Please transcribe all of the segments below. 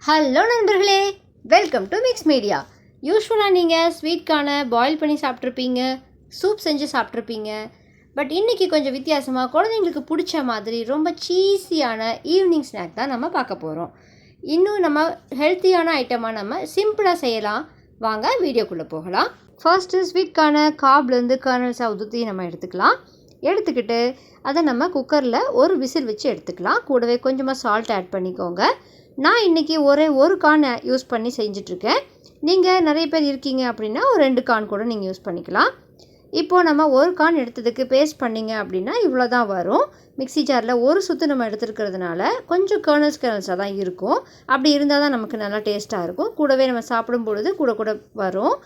Hello நண்பர்களே, welcome to mix media. யூஸ்வலாக நீங்கள் ஸ்வீட் கார்னை பாயில் பண்ணி சாப்பிட்ருப்பீங்க, சூப் செஞ்சு சாப்பிட்ருப்பீங்க. பட் இன்றைக்கி கொஞ்சம் வித்தியாசமாக குழந்தைங்களுக்கு பிடிச்ச மாதிரி ரொம்ப சீஸியான ஈவினிங் ஸ்நாக் தான் நம்ம பார்க்க போகிறோம். இன்னும் நம்ம ஹெல்த்தியான ஐட்டமாக நம்ம சிம்பிளாக செய்யலாம். வாங்க வீடியோக்குள்ளே போகலாம். ஃபர்ஸ்ட்டு ஸ்வீட் கார்னை காப்லேருந்து கர்னல்ஸாக உதுத்தி நம்ம எடுத்துக்கிட்டு அதை நம்ம குக்கரில் ஒரு விசில் வச்சு எடுத்துக்கலாம். கூடவே கொஞ்சமாக சால்ட் ஆட் பண்ணிக்கோங்க. நான் இன்றைக்கி ஒரு கார்ன் யூஸ் பண்ணி செஞ்சிட்ருக்கேன். நீங்கள் நிறைய பேர் இருக்கீங்க அப்படின்னா ஒரு 2 கார்ன் கூட நீங்கள் யூஸ் பண்ணிக்கலாம். இப்போது நம்ம ஒரு கார்ன் எடுத்ததுக்கு பேஸ்ட் பண்ணிங்க அப்படின்னா இவ்வளோ தான் வரும். மிக்ஸி ஜாரில் ஒரு சுற்று நம்ம எடுத்துருக்கிறதுனால கொஞ்சம் கர்னல்ஸாக தான் இருக்கும். அப்படி இருந்தால் தான் நமக்கு நல்லா டேஸ்ட்டாக இருக்கும். கூடவே நம்ம சாப்பிடும் பொழுது கூட வரும்.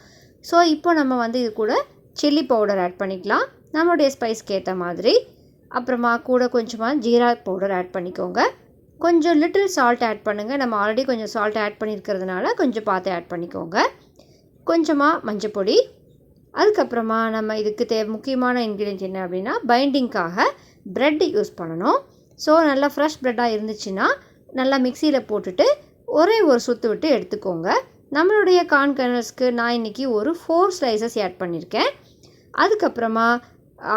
ஸோ இப்போ நம்ம இது கூட சில்லி பவுடர் ஆட் பண்ணிக்கலாம், நம்மளுடைய ஸ்பைஸ்க்கு ஏற்ற மாதிரி. அப்புறமா கூட கொஞ்சமாக ஜீரா பவுடர் ஆட் பண்ணிக்கோங்க. கொஞ்சம் லிட்டில் சால்ட் ஆட் பண்ணுங்கள். நம்ம ஆல்ரெடி கொஞ்சம் சால்ட் ஆட் பண்ணியிருக்கிறதுனால கொஞ்சம் பார்த்து ஆட் பண்ணிக்கோங்க. கொஞ்சமாக மஞ்சப்பொடி. அதுக்கப்புறமா நம்ம இதுக்கு முக்கியமான இன்க்ரீடியன்ட் என்ன அப்படின்னா பைண்டிங்காக ப்ரெட் யூஸ் பண்ணணும். ஸோ நல்லா ஃப்ரெஷ் ப்ரெட்டாக இருந்துச்சுன்னா நல்லா மிக்சியில் போட்டுட்டு ஒரு சுற்று விட்டு எடுத்துக்கோங்க. நம்மளுடைய கார்ன் கர்னல்ஸ்க்கு நான் இன்றைக்கி ஒரு 4 ஸ்லைசஸ் ஆட் பண்ணியிருக்கேன். அதுக்கப்புறமா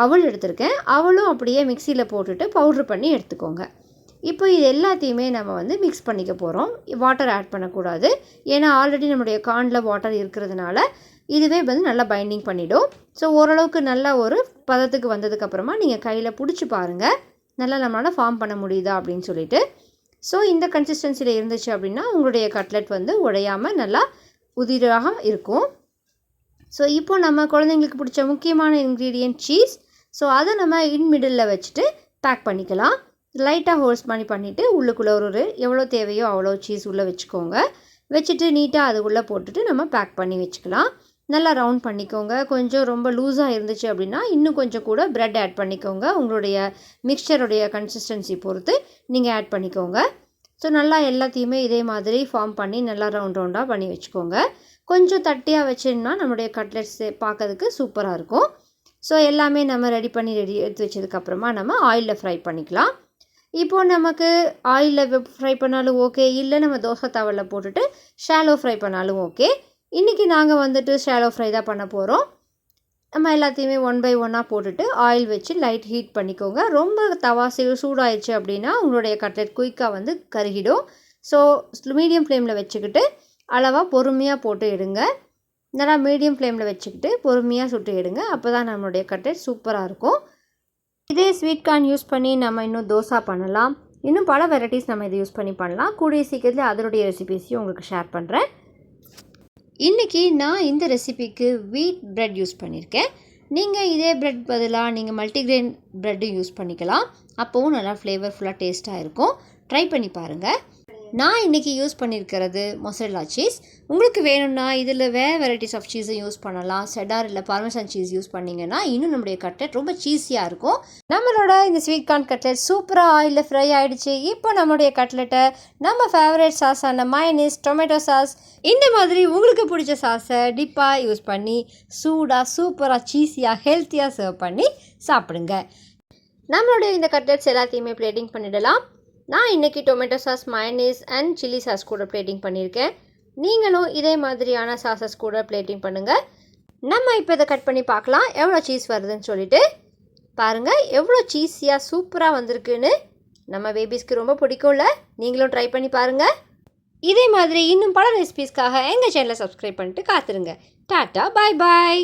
அவல் எடுத்திருக்கேன். அவளும் அப்படியே மிக்சியில் போட்டுட்டு பவுட்ரு பண்ணி எடுத்துக்கோங்க. இப்போ இது எல்லாத்தையுமே நம்ம மிக்ஸ் பண்ணிக்க போகிறோம். வாட்டர் ஆட் பண்ணக்கூடாது, ஏன்னா ஆல்ரெடி நம்மளுடைய கார்னில் வாட்டர் இருக்கிறதுனால இதுவே நல்லா பைண்டிங் பண்ணிவிடும். ஸோ ஓரளவுக்கு நல்ல ஒரு பதத்துக்கு வந்ததுக்கப்புறமா நீங்கள் கையில் பிடிச்சி பாருங்கள், நல்லா நம்மளால் ஃபார்ம் பண்ண முடியுதா அப்படின்னு சொல்லிட்டு. ஸோ இந்த கன்சிஸ்டன்சியில் இருந்துச்சு அப்படின்னா உங்களுடைய கட்லெட் உடையாமல் நல்லா உதிராக இருக்கும். ஸோ இப்போ நம்ம குழந்தைங்களுக்கு பிடிச்ச முக்கியமான இன்க்ரீடியன்ட் சீஸ். ஸோ அதை நம்ம மிடில் வச்சுட்டு பேக் பண்ணிக்கலாம். லைட்டாக ஹோல்ஸ் பண்ணிவிட்டு உள்ளுக்குள்ளே எவ்வளோ தேவையோ அவ்வளோ சீஸ் உள்ளே வச்சுட்டு நீட்டாக அது உள்ளே போட்டுட்டு நம்ம பேக் பண்ணி வச்சுக்கலாம். நல்லா ரவுண்ட் பண்ணிக்கோங்க. கொஞ்சம் ரொம்ப லூஸாக இருந்துச்சு அப்படின்னா இன்னும் கொஞ்சம் கூட ப்ரெட் ஆட் பண்ணிக்கோங்க. உங்களுடைய மிக்சருடைய கன்சிஸ்டன்சி பொறுத்து நீங்கள் ஆட் பண்ணிக்கோங்க. ஸோ நல்லா எல்லாத்தையுமே இதே மாதிரி ஃபார்ம் பண்ணி நல்லா ரவுண்டாக பண்ணி வச்சுக்கோங்க. கொஞ்சம் தட்டியாக வச்சோம்னா நம்மளுடைய கட்லெட்ஸ் பார்க்கறதுக்கு சூப்பராக இருக்கும். ஸோ எல்லாமே நம்ம ரெடி எடுத்து வச்சதுக்கப்புறமா நம்ம ஆயிலில் ஃப்ரை பண்ணிக்கலாம். இப்போது நமக்கு ஆயிலில் ஃப்ரை பண்ணாலும் ஓகே, இல்லை நம்ம தோசை தவாவில் போட்டுட்டு ஷாலோ ஃப்ரை பண்ணாலும் ஓகே. இன்றைக்கி நாங்கள் ஷாலோ ஃப்ரை தான் பண்ண போகிறோம். நம்ம எல்லாத்தையுமே 1 by 1 போட்டுட்டு ஆயில் வச்சு லைட் ஹீட் பண்ணிக்கோங்க. ரொம்ப தவா சூடாயிடுச்சு அப்படின்னா உங்களுடைய கட்லெட் குயிக்காக கருகிடும். ஸோ மீடியம் ஃப்ளேமில் வச்சுக்கிட்டு அளவாக பொறுமையாக போட்டு எடுங்க. நல்லா மீடியம் ஃப்ளேமில் வச்சுக்கிட்டு பொறுமையாக சுட்டு எடுங்க. அப்போ தான் நம்மளுடைய கட்லெட் சூப்பராக இருக்கும். இதே ஸ்வீட் கார்ன் யூஸ் பண்ணி நம்ம இன்னும் தோசை பண்ணலாம். இன்னும் பல வெரைட்டிஸ் நம்ம இதை யூஸ் பண்ணி பண்ணலாம். கூடிய சீக்கிரத்தில் அதனுடைய ரெசிபீஸையும் உங்களுக்கு ஷேர் பண்ணுறேன். இன்றைக்கி நான் இந்த ரெசிபிக்கு வீட் ப்ரெட் யூஸ் பண்ணியிருக்கேன். நீங்கள் இதே ப்ரெட் பதிலாக நீங்கள் மல்டிக்ரெயின் ப்ரெட்டும் யூஸ் பண்ணிக்கலாம். அப்போவும் நல்லா ஃப்ளேவர்ஃபுல்லாக டேஸ்ட்டாக இருக்கும். ட்ரை பண்ணி பாருங்கள். நான் இன்றைக்கி யூஸ் பண்ணியிருக்கிறது மொசரெல்லா சீஸ். உங்களுக்கு வேணும்னா இதில் வேறு வெரைட்டிஸ் ஆஃப் சீஸை யூஸ் பண்ணலாம். செடார் இல்லை பார்மசன் சீஸ் யூஸ் பண்ணிங்கன்னா இன்னும் நம்மளுடைய கட்லெட் ரொம்ப சீஸியாக இருக்கும். நம்மளோட இந்த ஸ்வீட் கார்ன் கட்லெட் சூப்பராக ஆயிலில் ஃப்ரை ஆகிடுச்சு. இப்போ நம்மளுடைய கட்லெட்டை நம்ம ஃபேவரட் சாஸான மயோனீஸ், டொமேட்டோ சாஸ், இந்த மாதிரி உங்களுக்கு பிடிச்ச சாஸை டிப்பாக யூஸ் பண்ணி சூப்பராக சீஸியாக ஹெல்த்தியாக சர்வ் பண்ணி சாப்பிடுங்க. நம்மளுடைய இந்த கட்லெட்ஸ் எல்லாத்தையுமே பிளேட்டிங் பண்ணிடலாம். நான் இன்றைக்கி tomato sauce, mayonnaise and chilli sauce கூட பிளேட்டிங் பண்ணியிருக்கேன். நீங்களும் இதே மாதிரியான சாஸஸ் கூட பிளேட்டிங் பண்ணுங்கள். நம்ம இப்போ இதை கட் பண்ணி பார்க்கலாம் எவ்வளோ சீஸ் வருதுன்னு சொல்லிட்டு. பாருங்கள் எவ்வளோ சீஸியாக சூப்பராக வந்திருக்குன்னு. நம்ம பேபிஸ்க்கு ரொம்ப பிடிக்கும்ல, நீங்களும் ட்ரை பண்ணி பாருங்கள். இதே மாதிரி இன்னும் பல ரெசிபீஸ்க்காக எங்கள் சேனலை சப்ஸ்கிரைப் பண்ணிட்டு காத்துருங்க. டாட்டா, பாய் பாய்.